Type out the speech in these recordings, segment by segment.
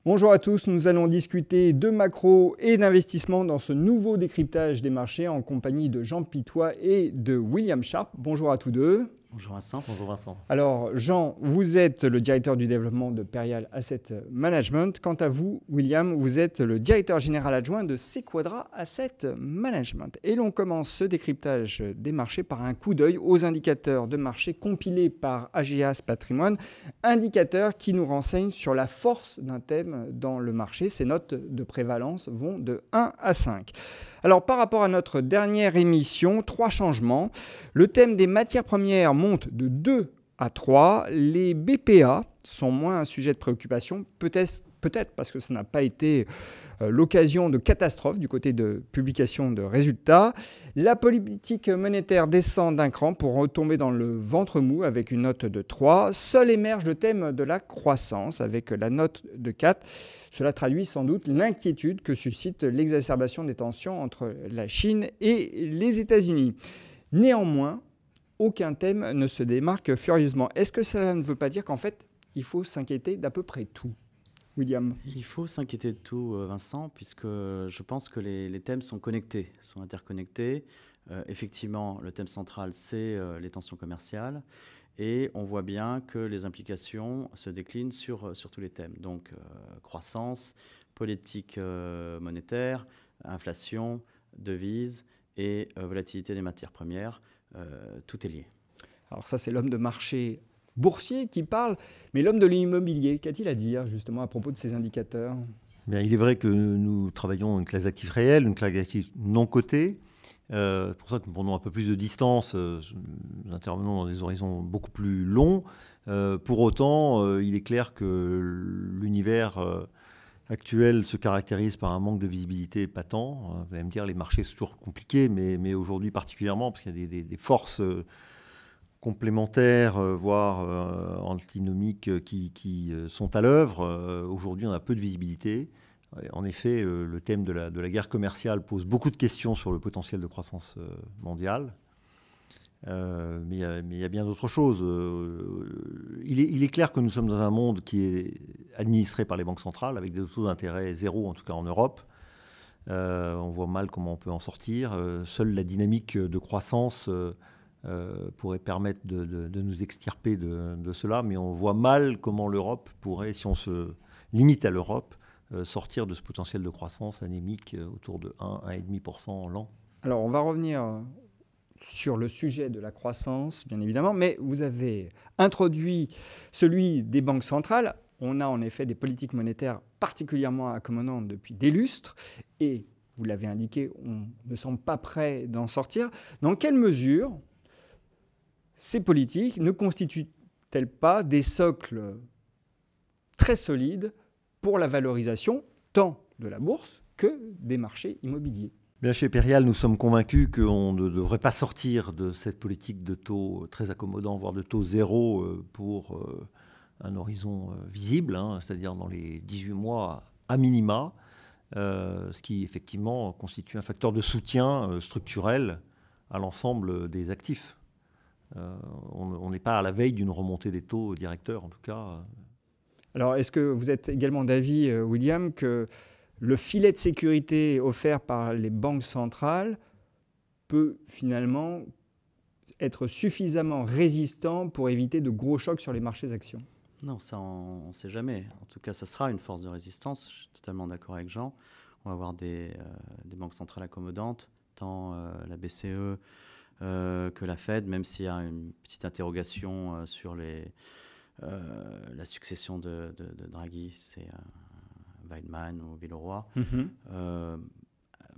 Bonjour à tous, nous allons discuter de macro et d'investissement dans ce nouveau décryptage des marchés en compagnie de Jean Pitois et de William Sharp. Bonjour à tous deux. Bonjour Vincent. Bonjour Vincent. Alors Jean, vous êtes le directeur du développement de Perial Asset Management. Quant à vous, William, vous êtes le directeur général adjoint de Sequadra Asset Management. Et l'on commence ce décryptage des marchés par un coup d'œil aux indicateurs de marché compilés par Ageas Patrimoine, indicateurs qui nous renseignent sur la force d'un thème dans le marché. Ces notes de prévalence vont de 1 à 5. Alors par rapport à notre dernière émission, 3 changements. Le thème des matières premières monte de 2 à 3. Les BPA sont moins un sujet de préoccupation, peut-être parce que ça n'a pas été l'occasion de catastrophes du côté de publication de résultats. La politique monétaire descend d'un cran pour retomber dans le ventre mou avec une note de 3. Seul émerge le thème de la croissance avec la note de 4. Cela traduit sans doute l'inquiétude que suscite l'exacerbation des tensions entre la Chine et les États-Unis. Néanmoins, aucun thème ne se démarque furieusement. Est-ce que cela ne veut pas dire qu'en fait, il faut s'inquiéter d'à peu près tout ? William. Il faut s'inquiéter de tout, Vincent, puisque je pense que les thèmes sont connectés, sont interconnectés. Effectivement, le thème central, c'est les tensions commerciales. Et on voit bien que les implications se déclinent sur tous les thèmes. Donc, croissance, politique monétaire, inflation, devises et volatilité des matières premières. Tout est lié. Alors ça, c'est l'homme de marché boursier qui parle, mais l'homme de l'immobilier, qu'a-t-il à dire justement à propos de ces indicateurs ? Bien, il est vrai que nous travaillons une classe d'actifs réels, une classe d'actifs non cotés. C'est pour ça que nous prenons un peu plus de distance, nous intervenons dans des horizons beaucoup plus longs. Pour autant, il est clair que l'univers actuel se caractérise par un manque de visibilité patent. Vous allez me dire, les marchés sont toujours compliqués, mais aujourd'hui particulièrement, parce qu'il y a des forces complémentaires, voire antinomiques qui sont à l'œuvre. Aujourd'hui, on a peu de visibilité. En effet, le thème de la guerre commerciale pose beaucoup de questions sur le potentiel de croissance mondiale. Mais il y a bien d'autres choses. Il est clair que nous sommes dans un monde qui est administré par les banques centrales, avec des taux d'intérêt zéro, en tout cas en Europe. On voit mal comment on peut en sortir. Seule la dynamique de croissance pourrait permettre de nous extirper de cela, mais on voit mal comment l'Europe pourrait, si on se limite à l'Europe, sortir de ce potentiel de croissance anémique autour de 1,5% l'an. Alors on va revenir sur le sujet de la croissance, bien évidemment, mais vous avez introduit celui des banques centrales. On a en effet des politiques monétaires particulièrement accommodantes depuis des lustres, et vous l'avez indiqué, on ne semble pas prêt d'en sortir. Dans quelle mesure ces politiques ne constituent-elles pas des socles très solides pour la valorisation tant de la bourse que des marchés immobiliers ? Bien, chez Perial, nous sommes convaincus qu'on ne devrait pas sortir de cette politique de taux très accommodant, voire de taux zéro pour un horizon visible, c'est-à-dire dans les 18 mois à minima, ce qui effectivement constitue un facteur de soutien structurel à l'ensemble des actifs. On n'est pas à la veille d'une remontée des taux directeurs, en tout cas. Alors, est-ce que vous êtes également d'avis, William, que le filet de sécurité offert par les banques centrales peut finalement être suffisamment résistant pour éviter de gros chocs sur les marchés actions ? Non, ça, on ne sait jamais. En tout cas, ça sera une force de résistance. Je suis totalement d'accord avec Jean. On va avoir des banques centrales accommodantes, tant la BCE que la Fed, même s'il y a une petite interrogation sur la succession de Draghi, c'est Weidmann ou Villeroy.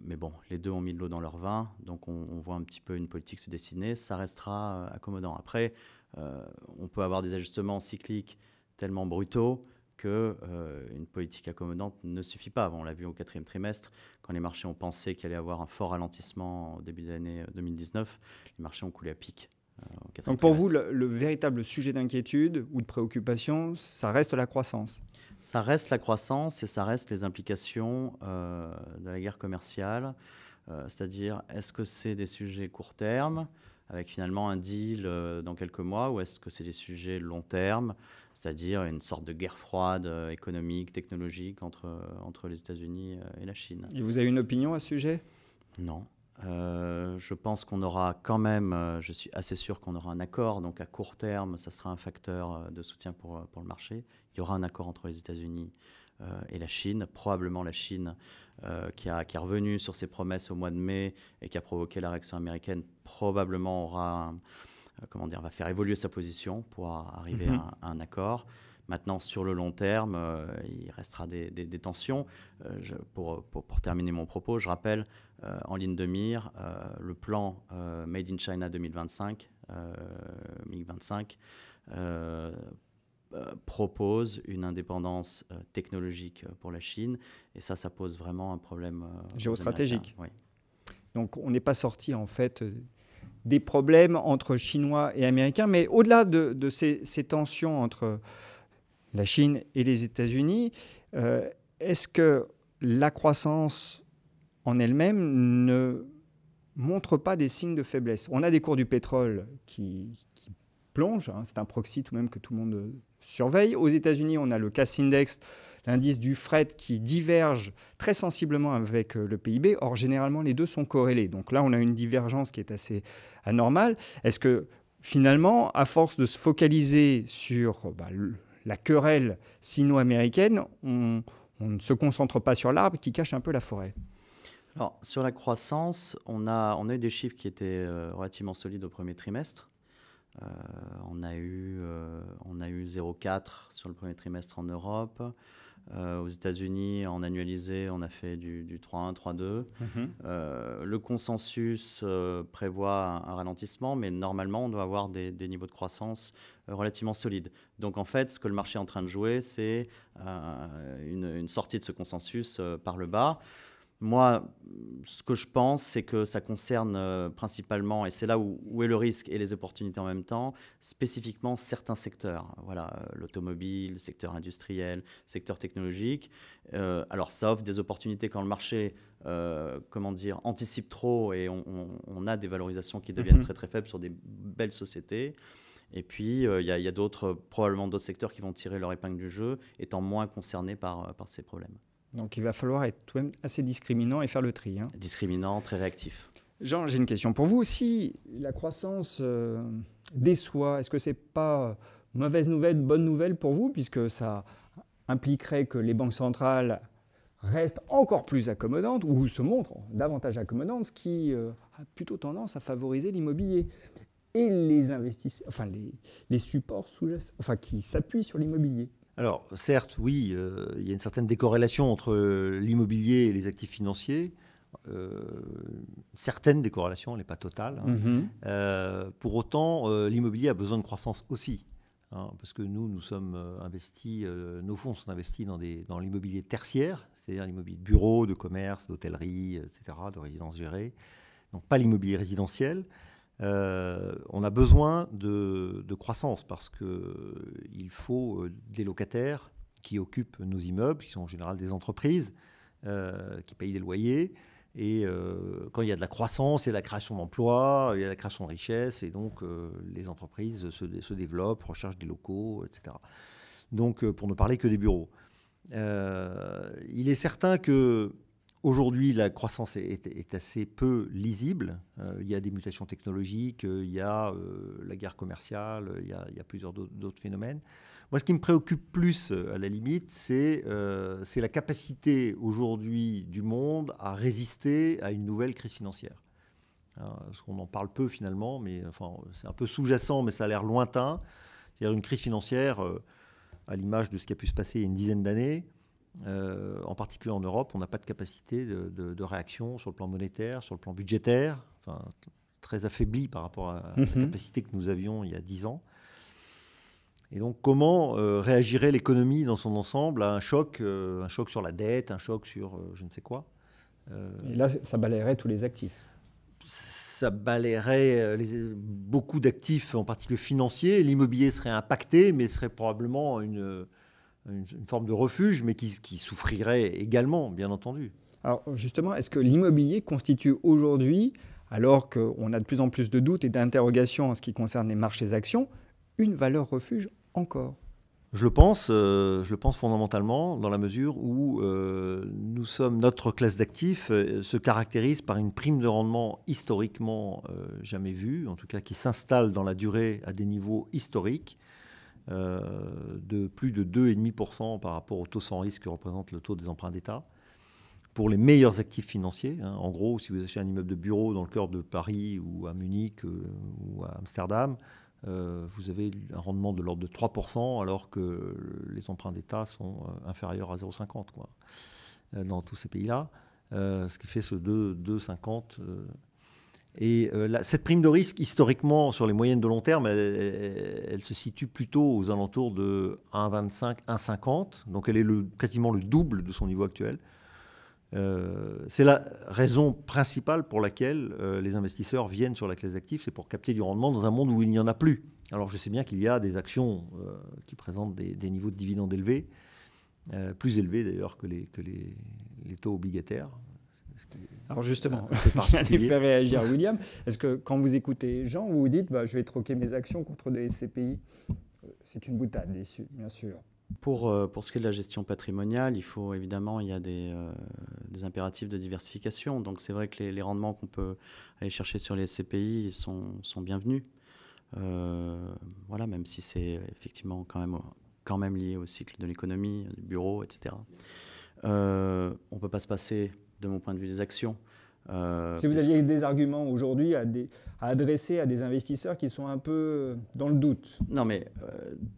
Mais bon, les deux ont mis de l'eau dans leur vin, donc on voit un petit peu une politique se dessiner. Ça restera accommodant. Après, on peut avoir des ajustements cycliques tellement brutaux qu'une politique accommodante ne suffit pas. On l'a vu au 4e trimestre, quand les marchés ont pensé qu'il allait y avoir un fort ralentissement au début de l'année 2019, les marchés ont coulé à pic. Donc pour vous, le véritable sujet d'inquiétude ou de préoccupation, ça reste la croissance ? Ça reste la croissance et ça reste les implications de la guerre commerciale. C'est-à-dire, est-ce que c'est des sujets court terme, avec finalement un deal dans quelques mois, ou est-ce que c'est des sujets long terme ? c'est-à-dire une sorte de guerre froide économique, technologique entre les États-Unis et la Chine. Et vous avez une opinion à ce sujet? Non. Je pense qu'on aura quand même, je suis assez sûr qu'on aura un accord. Donc à court terme, ça sera un facteur de soutien pour le marché. Il y aura un accord entre les États-Unis et la Chine. Probablement la Chine qui est revenue sur ses promesses au mois de mai et qui a provoqué la réaction américaine, probablement aura, va faire évoluer sa position pour arriver à un accord. Maintenant, sur le long terme, il restera des tensions. Pour terminer mon propos, je rappelle en ligne de mire le plan Made in China 2025, MIG-25, propose une indépendance technologique pour la Chine. Et ça pose vraiment un problème géostratégique. Oui. Donc, on n'est pas sorti, en fait, des problèmes entre Chinois et Américains. Mais au-delà de ces tensions entre la Chine et les États-Unis, est-ce que la croissance en elle-même ne montre pas des signes de faiblesse? On a des cours du pétrole qui plongent, hein, c'est un proxy tout de même que tout le monde surveille. Aux États-Unis, on a le Cass Index, l'indice du fret qui diverge très sensiblement avec le PIB. Or, généralement, les deux sont corrélés. Donc là, on a une divergence qui est assez anormale. Est-ce que finalement, à force de se focaliser sur la querelle sino-américaine, on ne se concentre pas sur l'arbre qui cache un peu la forêt? Alors, sur la croissance, on a eu des chiffres qui étaient relativement solides au premier trimestre. On a eu 0,4 sur le premier trimestre en Europe. Aux États-Unis, en annualisé, on a fait du 3,1, 3,2. Le consensus prévoit un ralentissement, mais normalement, on doit avoir des niveaux de croissance relativement solides. Donc, en fait, ce que le marché est en train de jouer, c'est une sortie de ce consensus par le bas. Moi, ce que je pense, c'est que ça concerne principalement, et c'est là où est le risque et les opportunités en même temps, spécifiquement certains secteurs. Voilà, l'automobile, le secteur industriel, le secteur technologique. Alors, ça offre des opportunités quand le marché, anticipe trop et on a des valorisations qui deviennent très, très faibles sur des belles sociétés. Et puis, il y a probablement d'autres secteurs qui vont tirer leur épingle du jeu, étant moins concernés par ces problèmes. Donc, il va falloir être tout de même assez discriminant et faire le tri. Hein. Discriminant, très réactif. Jean, j'ai une question pour vous. Si la croissance déçoit, est-ce que ce n'est pas mauvaise nouvelle, bonne nouvelle pour vous, puisque ça impliquerait que les banques centrales restent encore plus accommodantes ou se montrent davantage accommodantes, ce qui a plutôt tendance à favoriser l'immobilier et les investisseurs, les supports qui s'appuient sur l'immobilier? Alors, certes, oui, il y a une certaine décorrélation entre l'immobilier et les actifs financiers. Certaines décorrélations, elle n'est pas totale. Hein. Pour autant, l'immobilier a besoin de croissance aussi. Hein, parce que nous sommes investis, nos fonds sont investis dans l'immobilier tertiaire, c'est-à-dire l'immobilier de bureaux, de commerce, d'hôtellerie, etc., de résidences gérées. Donc, pas l'immobilier résidentiel. On a besoin de croissance parce qu'il faut des locataires qui occupent nos immeubles, qui sont en général des entreprises, qui payent des loyers. Et quand il y a de la croissance, il y a de la création d'emplois, il y a de la création de richesses, et donc les entreprises se développent, recherchent des locaux, etc. Donc, pour ne parler que des bureaux. Il est certain que aujourd'hui, la croissance est assez peu lisible. Il y a des mutations technologiques, il y a la guerre commerciale, il y a plusieurs d'autres phénomènes. Moi, ce qui me préoccupe plus, à la limite, c'est la capacité aujourd'hui du monde à résister à une nouvelle crise financière. Parce qu'on en parle peu finalement, mais c'est un peu sous-jacent, mais ça a l'air lointain. C'est-à-dire une crise financière, à l'image de ce qui a pu se passer il y a une dizaine d'années. En particulier en Europe, on n'a pas de capacité de réaction sur le plan monétaire, sur le plan budgétaire, très affaibli par rapport à la capacité que nous avions il y a 10 ans. Et donc, comment réagirait l'économie dans son ensemble à un choc sur la dette, un choc sur je ne sais quoi. Et là, ça balayerait tous les actifs. Ça balayerait beaucoup d'actifs, en particulier financiers. L'immobilier serait impacté, mais serait probablement une forme de refuge, mais qui souffrirait également, bien entendu. Alors justement, est-ce que l'immobilier constitue aujourd'hui, alors qu'on a de plus en plus de doutes et d'interrogations en ce qui concerne les marchés actions, une valeur refuge encore? Je le pense fondamentalement dans la mesure où notre classe d'actifs se caractérise par une prime de rendement historiquement jamais vue, en tout cas qui s'installe dans la durée à des niveaux historiques de plus de 2,5% par rapport au taux sans risque que représente le taux des emprunts d'État. Pour les meilleurs actifs financiers, hein, en gros, si vous achetez un immeuble de bureau dans le cœur de Paris ou à Munich ou à Amsterdam, vous avez un rendement de l'ordre de 3%, alors que les emprunts d'État sont inférieurs à 0,50 dans tous ces pays-là, ce qui fait ce 2,50. Cette prime de risque, historiquement, sur les moyennes de long terme, elle se situe plutôt aux alentours de 1,25, 1,50. Donc elle est quasiment le double de son niveau actuel. C'est la raison principale pour laquelle les investisseurs viennent sur la classe d'actifs, c'est pour capter du rendement dans un monde où il n'y en a plus. Alors je sais bien qu'il y a des actions qui présentent des niveaux de dividendes élevés, plus élevés d'ailleurs que les taux obligataires. Alors justement, j'allais faire réagir William. Est-ce que quand vous écoutez Jean, vous vous dites je vais troquer mes actions contre des SCPI? C'est une boutade, bien sûr. Pour ce qui est de la gestion patrimoniale, il y a des impératifs de diversification. Donc c'est vrai que les rendements qu'on peut aller chercher sur les SCPI sont bienvenus. Voilà, même si c'est effectivement quand même lié au cycle de l'économie, du bureau, etc. On ne peut pas se passer, de mon point de vue, des actions. Si vous aviez des arguments aujourd'hui à adresser à des investisseurs qui sont un peu dans le doute. Non, mais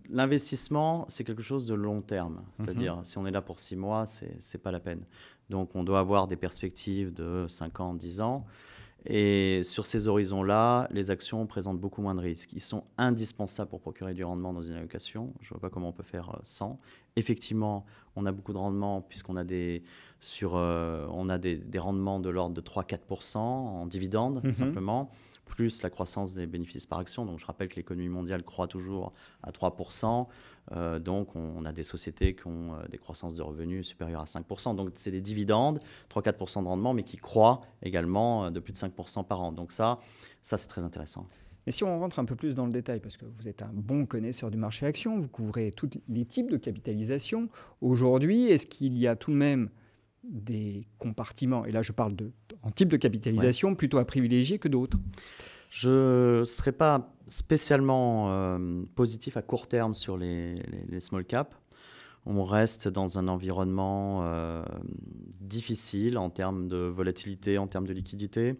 l'investissement, c'est quelque chose de long terme. C'est-à-dire, si on est là pour 6 mois, c'est pas la peine. Donc, on doit avoir des perspectives de 5 ans, 10 ans. Et sur ces horizons-là, les actions présentent beaucoup moins de risques. Ils sont indispensables pour procurer du rendement dans une allocation. Je ne vois pas comment on peut faire sans. Effectivement, on a beaucoup de rendement puisqu'on a des rendements de l'ordre de 3-4% en dividendes, simplement, plus la croissance des bénéfices par action. Donc, je rappelle que l'économie mondiale croît toujours à 3%. Donc, on a des sociétés qui ont des croissances de revenus supérieures à 5%. Donc, c'est des dividendes, 3-4% de rendement, mais qui croient également de plus de 5% par an. Donc, ça c'est très intéressant. Et si on rentre un peu plus dans le détail, parce que vous êtes un bon connaisseur du marché action, vous couvrez tous les types de capitalisation. Aujourd'hui, est-ce qu'il y a tout de même des compartiments, et là je parle en type de capitalisation, plutôt à privilégier que d'autres? Je ne serais pas spécialement positif à court terme sur les small caps. On reste dans un environnement difficile en termes de volatilité, en termes de liquidité.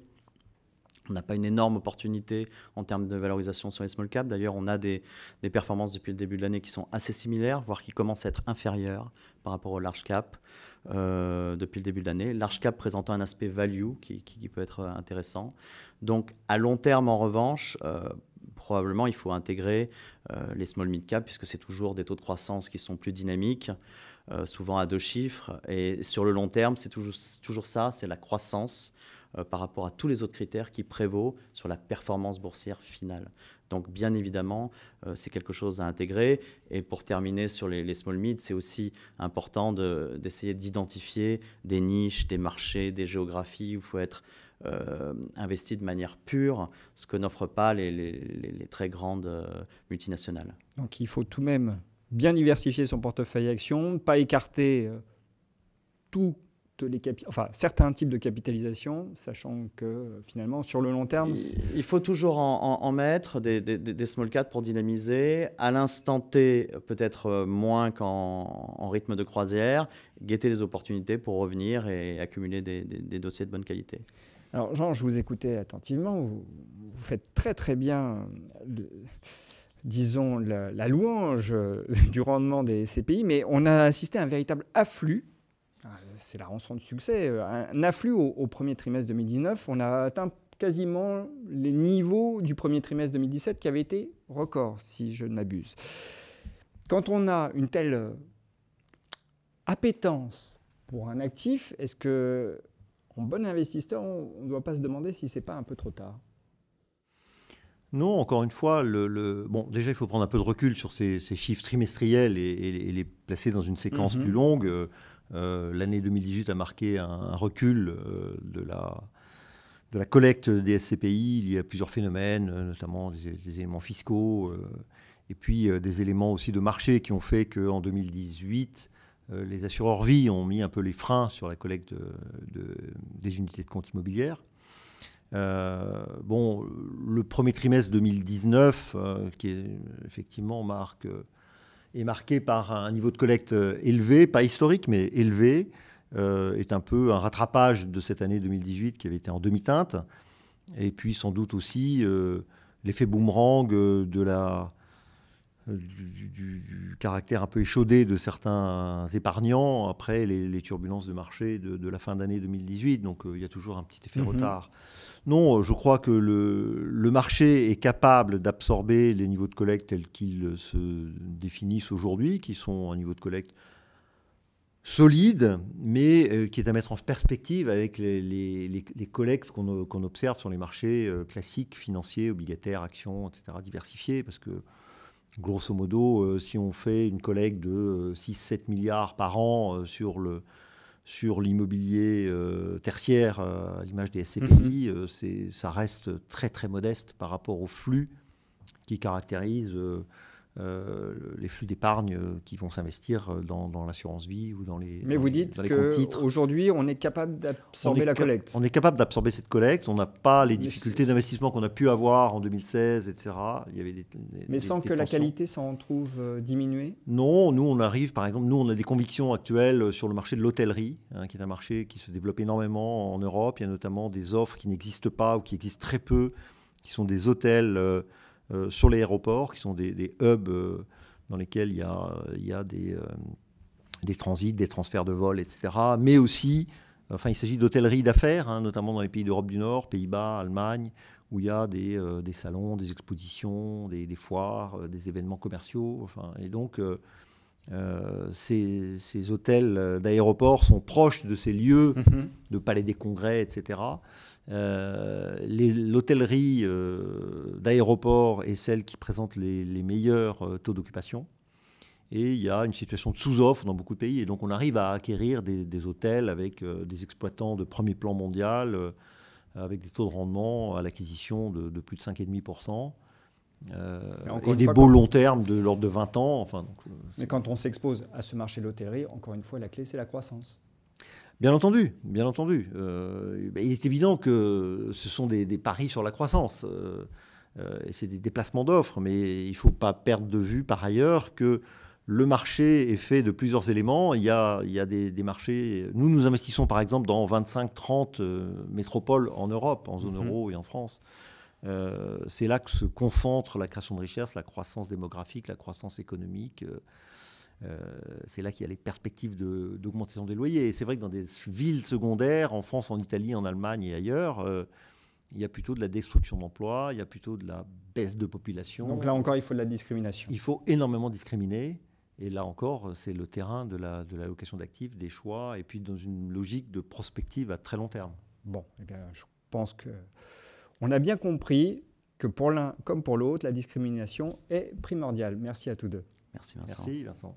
On n'a pas une énorme opportunité en termes de valorisation sur les small caps. D'ailleurs, on a des performances depuis le début de l'année qui sont assez similaires, voire qui commencent à être inférieures par rapport au large cap depuis le début de l'année. Large cap présentant un aspect value qui peut être intéressant. Donc, à long terme, en revanche, probablement, il faut intégrer les small mid cap puisque c'est toujours des taux de croissance qui sont plus dynamiques, souvent à 2 chiffres. Et sur le long terme, c'est toujours ça, c'est la croissance par rapport à tous les autres critères qui prévaut sur la performance boursière finale. Donc, bien évidemment, c'est quelque chose à intégrer. Et pour terminer sur les small mid, c'est aussi important d'essayer d'identifier des niches, des marchés, des géographies où il faut être investi de manière pure, ce que n'offrent pas les très grandes multinationales. Donc, il faut tout de même bien diversifier son portefeuille actions, ne pas écarter certains types de capitalisation, sachant que finalement, sur le long terme... Il faut toujours en mettre des small caps pour dynamiser. À l'instant T, peut-être moins qu'en rythme de croisière, guetter les opportunités pour revenir et accumuler des dossiers de bonne qualité. Alors Jean, je vous écoutais attentivement, vous faites très très bien... disons, la louange du rendement des CPI, mais on a assisté à un véritable afflux. C'est la rançon de succès. Un afflux au premier trimestre 2019. On a atteint quasiment les niveaux du premier trimestre 2017 qui avait été record, si je ne m'abuse. Quand on a une telle appétence pour un actif, est-ce que, en bon investisseur, on ne doit pas se demander si ce n'est pas un peu trop tard ? Non, encore une fois, déjà il faut prendre un peu de recul sur ces chiffres trimestriels et les placer dans une séquence plus longue. L'année 2018 a marqué un recul de la collecte des SCPI lié à plusieurs phénomènes, notamment des éléments fiscaux Et puis des éléments aussi de marché qui ont fait qu'en 2018, les assureurs vie ont mis un peu les freins sur la collecte des unités de compte immobilières. Bon, le premier trimestre 2019, qui est effectivement est marqué par un niveau de collecte élevé, pas historique, mais élevé, est un peu un rattrapage de cette année 2018 qui avait été en demi-teinte. Et puis sans doute aussi l'effet boomerang du caractère un peu échaudé de certains épargnants après les turbulences de marché de la fin d'année 2018. Donc il y a toujours un petit effet retard. Non, je crois que le marché est capable d'absorber les niveaux de collecte tels qu'ils se définissent aujourd'hui, qui sont un niveau de collecte solide, mais qui est à mettre en perspective avec les collectes qu'on observe sur les marchés classiques, financiers, obligataires, actions, etc., diversifiés, parce que grosso modo, si on fait une collecte de 6-7 milliards par an sur l'immobilier tertiaire, à l'image des SCPI, ça reste très très modeste par rapport aux flux qui caractérisent les flux d'épargne qui vont s'investir dans l'assurance vie ou dans les Mais vous dites qu'aujourd'hui, on est capable d'absorber la collecte. On est capable d'absorber cette collecte. On n'a pas les difficultés d'investissement qu'on a pu avoir en 2016, etc. Il y avait mais sans que la qualité s'en trouve diminuée? Non, nous, on arrive, par exemple, nous, on a des convictions actuelles sur le marché de l'hôtellerie, qui est un marché qui se développe énormément en Europe. Il y a notamment des offres qui n'existent pas ou qui existent très peu, qui sont des hôtels sur les aéroports, qui sont des hubs dans lesquels il y a des transits, des transferts de vol, etc. Mais aussi, il s'agit d'hôtellerie d'affaires, notamment dans les pays d'Europe du Nord, Pays-Bas, Allemagne, où il y a des salons, des expositions, des foires, des événements commerciaux. Et donc, ces hôtels d'aéroport sont proches de ces lieux de palais des congrès, etc. L'hôtellerie d'aéroport est celle qui présente les meilleurs taux d'occupation. Et il y a une situation de sous-offre dans beaucoup de pays. Et donc on arrive à acquérir des hôtels avec des exploitants de premier plan mondial, avec des taux de rendement à l'acquisition de plus de 5,5%. Et des beaux long termes de l'ordre de 20 ans. Mais quand on s'expose à ce marché de l'hôtellerie, encore une fois, la clé, c'est la croissance. Bien entendu, bien entendu. Il est évident que ce sont des paris sur la croissance. Et c'est des déplacements d'offres, mais il ne faut pas perdre de vue par ailleurs que le marché est fait de plusieurs éléments. Il y a des marchés... Nous investissons par exemple dans 25-30 métropoles en Europe, en zone euro et en France. C'est là que se concentre la création de richesse, la croissance démographique, la croissance économique. C'est là qu'il y a les perspectives d'augmentation des loyers. Et c'est vrai que dans des villes secondaires, en France, en Italie, en Allemagne et ailleurs, il y a plutôt de la destruction d'emplois, il y a plutôt de la baisse de population. Donc là encore, il faut de la discrimination. Il faut énormément discriminer. Et là encore, c'est le terrain de la location d'actifs, des choix, et puis dans une logique de prospective à très long terme. Bon, eh bien, je pense qu'on a bien compris que pour l'un comme pour l'autre, la discrimination est primordiale. Merci à tous deux. Merci Vincent. Merci Vincent.